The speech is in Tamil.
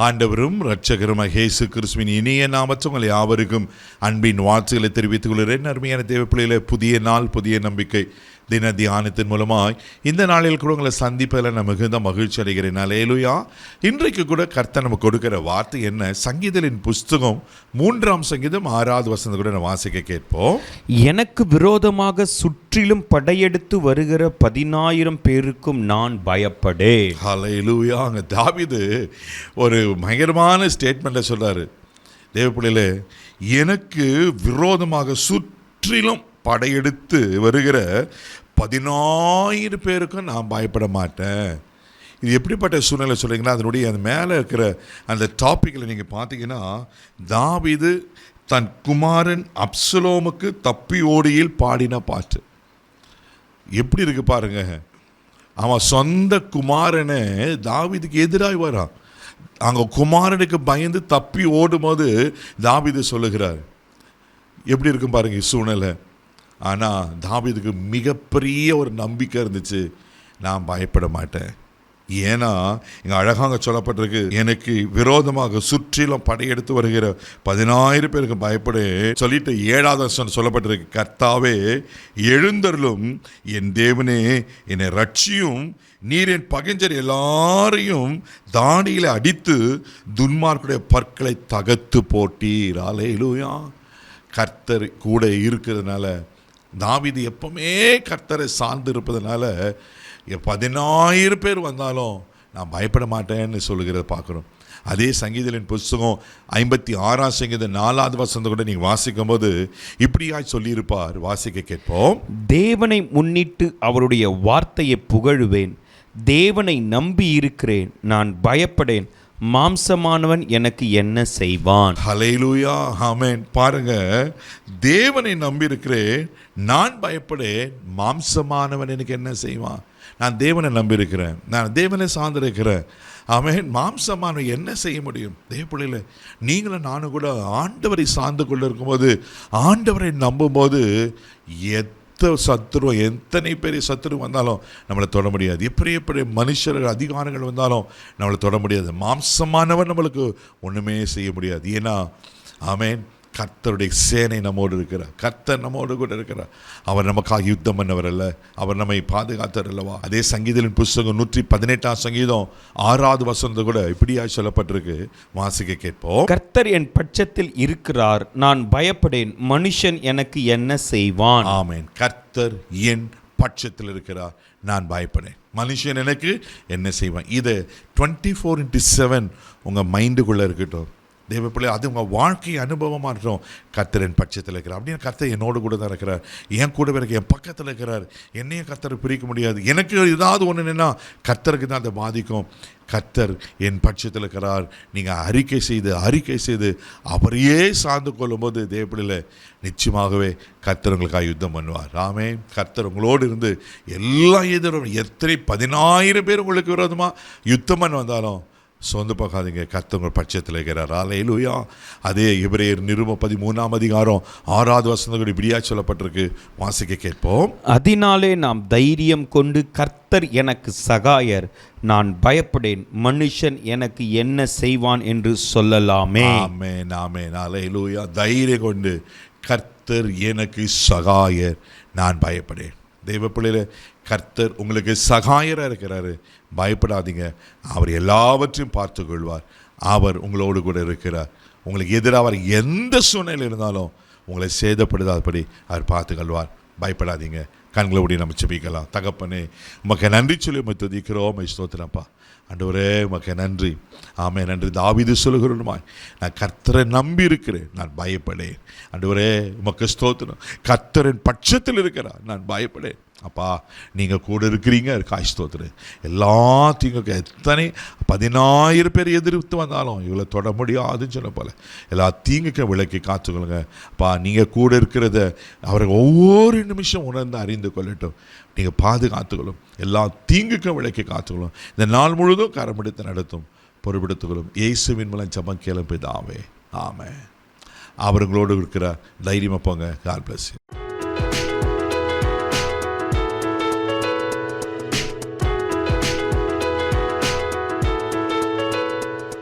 ஆண்டவரும் இரட்சகருமாகிய இயேசு கிறிஸ்துவின் இனிய நாமத்தில் உங்கள் யாவருக்கும் அன்பின் வாழ்த்துக்களை தெரிவித்துக் கொள்கிறேன். அருமையான தேவ பிள்ளைகளே, புதிய நாள், புதிய நம்பிக்கை தின தியானத்தின் மூலமாய் இந்த நாளில் கூட உங்களை சந்திப்பதில் நான் மிகுந்த மகிழ்ச்சி அடைகிறேன். அல்லேலூயா. இன்றைக்கு கூட கர்த்தர் நமக்கு கொடுக்கிற வார்த்தை என்ன? சங்கீதத்தின் புஸ்தகம் 3ஆம் சங்கீதம் 6வது வசனத்தை கூட நான் வாசிக்க கேட்போம். எனக்கு விரோதமாக சுற்றிலும் படையெடுத்து வருகிற 10,000 பேருக்கும் நான் பயப்படேன். அல்லேலூயா. அங்கே தாவீது ஒரு பயங்கரமான ஸ்டேட்மெண்ட்டை சொல்றாரு. தேவ பிள்ளைகளே, எனக்கு விரோதமாக சுற்றிலும் படையெடுத்து வருகிற 10,000 பேருக்கும் நான் பயப்பட மாட்டேன். இது எப்படிப்பட்ட சூழ்நிலை சொல்கிறீங்கன்னா, அதனுடைய அந்த மேலே இருக்கிற அந்த டாப்பிக்கில் நீங்கள் பார்த்தீங்கன்னா, தாவீது தன் குமாரன் அப்சலோமுக்கு தப்பி ஓடியில் பாடின பாட்டு எப்படி இருக்கு பாருங்க. அவன் சொந்த குமாரனை தாவீதுக்கு எதிராக வரான். அங்கே குமாரனுக்கு பயந்து தப்பி ஓடும்போது தாவீது சொல்லுகிறார். எப்படி இருக்கும் பாருங்க சூழ்நிலை. ஆனால் தாவீதுக்கு மிகப்பெரிய ஒரு நம்பிக்கை இருந்துச்சு, நான் பயப்பட மாட்டேன். ஏன்னா இங்கே அழகாக சொல்லப்பட்டிருக்கு, எனக்கு விரோதமாக சுற்றிலும் படையெடுத்து வருகிற 10,000 பேருக்கு பயப்பட சொல்லிட்டு 7வது வசனம் சொல்லப்பட்டிருக்கு, கர்த்தாவே எழுந்தருளும், என் தேவனே என்னை ரட்சியும், நீர் என் பகைஞர் எல்லாரையும் தாடியில் அடித்து துன்மார்க்குடைய பற்களை தகர்த்து போட்டீர். அல்லேலூயா. கர்த்தர் கூட இருக்கிறதுனால, தாவீது எப்பவுமே கர்த்தரை சார்ந்து இருப்பதனால 10,000 பேர் வந்தாலும் நான் பயப்பட மாட்டேன்னு சொல்லுகிறத பார்க்குறோம். அதே சங்கீதத்தின் புஸ்தகம் 56ஆம் சங்கீதம் 4வது வசனத்தை கூட நீங்கள் வாசிக்கும் போது இப்படியாய் சொல்லியிருப்பார். வாசிக்க கேட்போம். தேவனை முன்னிட்டு அவருடைய வார்த்தையை புகழுவேன், தேவனை நம்பி இருக்கிறேன், நான் பயப்படேன், மாம்சமானவன் எனக்கு என்ன செய்வான். ஹல்லேலூயா, ஆமென். பாருங்க, தேவனை நம்பி இருக்கிறேன், நான் பயப்படேன், மாம்சமானவன் எனக்கு என்ன செய்வான். நான் தேவனை நம்பி இருக்கிறேன், நான் தேவனை சார்ந்திருக்கிறேன். ஆமென். மாம்சமானவன் என்ன செய்ய முடியும்? தேவப்பிள்ளையில நீங்களும் நானும் கூட ஆண்டவரை சார்ந்து கொண்டு இருக்கும்போது, ஆண்டவரை நம்பும்போது சத்துருவம், எத்தனை பெரிய சத்துரு வந்தாலும் நம்மளை தொட முடியாது. எப்படி மனுஷர்கள் அதிகாரங்கள் வந்தாலும் நம்மளை தொட முடியாது. மாம்சமானவர் நம்மளுக்கு ஒன்றுமே செய்ய முடியாது. ஏன்னா ஆமென், கர்த்தருடைய சேனை நம்மோடு இருக்கிறார், கர்த்தர் நம்மோடு கூட இருக்கிறார். அவர் நமக்காக யுத்தம் பண்ணவர் அல்ல, அவர் நம்மை பாதுகாத்தவர் அல்லவா. அதே சங்கீதத்தின் புஸ்தகம் 118ஆம் சங்கீதம் 6வது வசனத்தை கூட இப்படியா சொல்லப்பட்டிருக்கு. வாசிக்க கேட்போம். கர்த்தர் என் பட்சத்தில் இருக்கிறார், நான் பயப்படேன், மனுஷன் எனக்கு என்ன செய்வான். ஆமென். கர்த்தர் என் பட்சத்தில் இருக்கிறார், நான் பயப்படேன், மனுஷன் எனக்கு என்ன செய்வான். இது 24/7 உங்கள் மைண்டுக்குள்ளே இருக்கட்டும். தேவ பிள்ளை, அது உங்கள் வாழ்க்கை அனுபவமாக இருக்கட்டும். கர்த்தரின் பட்சத்தில் இருக்கிறார் அப்படின்னு. கர்த்தர் என்னோடு கூட தான் இருக்கிறார், என் கூட இருக்க, என் பக்கத்தில் இருக்கிறார். என்னையும் கர்த்தரை பிரிக்க முடியாது. எனக்கு ஏதாவது ஒன்றுன்னா கர்த்தருக்கு தான் அதை பாதிக்கும். கர்த்தர் என் பட்சத்தில் இருக்கிறார். நீங்கள் அறிக்கை செய்து அவரையே சார்ந்து கொள்ளும்போது தேவ பிள்ளையில நிச்சயமாகவே கர்த்தர் உங்களுக்காக யுத்தம் பண்ணுவார். ஆமென். கர்த்தர் உங்களோடு இருந்து எல்லா எதிரும், எத்தனை 10,000 பேர் உங்களுக்கு விரோதமாக யுத்தம் பண்ண வந்தாலும் சொந்த பார்க்காதீங்க, கர்த்தர் உங்கள் பட்சத்தில் இருக்கிறார். அல்லேலூயா. அதே எபிரேயர் நிருபம் 13ஆம் அதிகாரம் 6வது வசனம் இப்படியா சொல்லப்பட்டிருக்கு. வாசிக்க கேட்போம். அதனாலே நாம் தைரியம் கொண்டு, கர்த்தர் எனக்கு சகாயர், நான் பயப்படேன், மனுஷன் எனக்கு என்ன செய்வான் என்று சொல்லலாமே. ஆமென், ஆமென். அல்லேலூயா. தைரியம் கொண்டு, கர்த்தர் எனக்கு சகாயர், நான் பயப்படேன். தெய்வ பிள்ளையில, கர்த்தர் உங்களுக்கு சகாயராக இருக்கிறாரு, பயப்படாதீங்க. அவர் எல்லாவற்றையும் பார்த்து கொள்வார். அவர் உங்களோடு கூட இருக்கிறார். உங்களுக்கு எதிராக வர எந்த சூழ்நிலை இருந்தாலும் உங்களை சேதப்படுதாதபடி அவர் பார்த்து கொள்வார். பயப்படாதீங்க. கண்களோடு நம்ம செபிக்கலாம். தகப்பனே, உமக்கு நன்றி சொல்லி உம்மை துதிக்கிறோம், ஸ்தோத்திரப்பா. ஆண்டவரே, உமக்கு நன்றி. ஆமென். நன்றி. தாவீது சொல்லுகிறோமாய், நான் கர்த்தரை நம்பி இருக்கிறேன், நான் பயப்படேன். ஆண்டவரே, உமக்கு ஸ்தோத்திரம். கர்த்தரின் பட்சத்தில் இருக்கிறார், நான் பயப்படேன். அப்பா, நீங்கள் கூட இருக்கிறீங்க, ஸ்தோத்திரம். எல்லாத்தையும் எத்தனை 10,000 பேர் எதிர்த்து வந்தாலும் இவ்வளோ தொட முடியாதுன்னு சொன்ன போல எல்லா தீங்குக்கு விளக்கி காத்துக்கொள்ளுங்க. அப்பா, நீங்கள் கூட இருக்கிறத அவர்கள் ஒவ்வொரு நிமிஷம் உணர்ந்து அறிந்து கொள்ளட்டும். நீங்கள் பாதுகாத்துக்கொள்ளும், எல்லா தீங்குக்கும் விளக்கி காத்துக்கொள்ளும். இந்த நாள் முழுதும் கரமெடுத்து நடத்தும், பொறுப்பெடுத்துக்கொள்ளும். இயேசுவின் மூலம் ஜெபம் கேளும் பிதாவே, ஆமென். அவர்களோடு இருக்கிற தைரியமாக போங்க. God bless you.